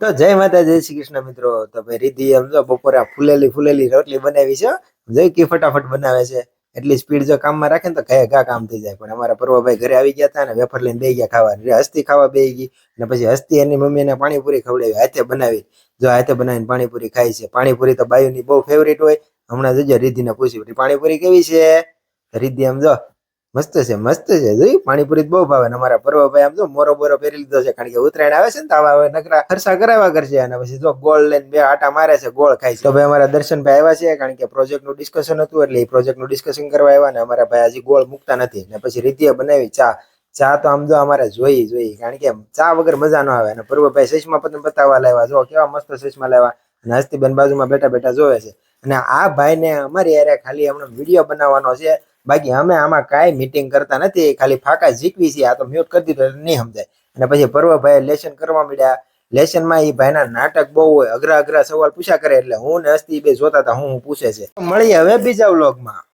તો જય માતા જય શ્રી કૃષ્ણ મિત્રો. તો ભાઈ રીતિ એમ જો બપોરે ફૂલેલી ફૂલેલી રોટલી બનાવી છે. જઈ કે ફટાફટ બનાવે છે. એટલી સ્પીડ જો કામમાં રાખે ને તો ઘા ઘા કામ થઈ જાય. પણ અમારા પર્વભાઈ ઘરે આવી ગયા હતા ને વેફર લઈને બે ગયા ખાવા. હસ્તી ખાવા બે ગઈ ને પછી હસ્તી એની મમ્મીને પાણીપુરી ખવડાવી હાથે બનાવી. જો હાથે બનાવીને પાણીપુરી ખાય છે. પાણીપુરી તો બાયુની બહુ ફેવરેટ હોય. હમણાં જજો રીધિને પૂછ્યું પાણીપુરી કેવી છે. રીધિ એમ જો મસ્ત છે મસ્ત છે. જોઈ પાણીપુરી બહુ ભાવે ને અમારા પર્વભાઈ આમ જો મોરો બોરો પહેરી લીધો છે. કારણ કે ઉત્તરાયણ આવે છે ને તો આવા હવે નકરા ખર્ચા કરાવવા કરશે. અને પછી જો ગોળ લઈને બે આટા મારે છે, ગોળ ખાય છે. તો ભાઈ અમારા દર્શનભાઈ આવ્યા છે કારણ કે પ્રોજેક્ટ નું ડિસ્કશન હતું એટલે એ પ્રોજેક્ટ નું ડિસ્કશન કરવા આવ્યા ને અમારા ભાઈ હજી ગોળ મૂકતા નથી. ને પછી રીતિએ બનાવી ચા. ચા તો આમ જો અમારે જોઈ કારણ કે ચા વગર મજા ન આવે. અને પર્વભાઈ ચશ્મા પતંગ બતાવવા લાવ્યા. જો કેવા મસ્ત ચશ્મા લાવ્યા. અને હસ્તીબેન બાજુમાં બેઠા બેઠા જોવે છે. અને આ ભાઈને અમારી યારે ખાલી હમણાં વિડીયો બનાવવાનો છે. બાકી અમે આમાં કાંઈ મીટિંગ કરતા નથી, ખાલી ફાકા જીકવી છીએ. આ તો મ્યુટ કરી દીધો એટલે નહીં સમજાય. અને પછી પર્વભાઈ લેસન કરવા મળ્યા. લેસનમાં એ ભાઈના નાટક બહુ હોય, અઘરા અઘરા સવાલ પૂછ્યા કરે. એટલે હું ને હસ્તી બે જોતા હતા હું પૂછે છે. મળીએ હવે બીજા વ્લોગમાં.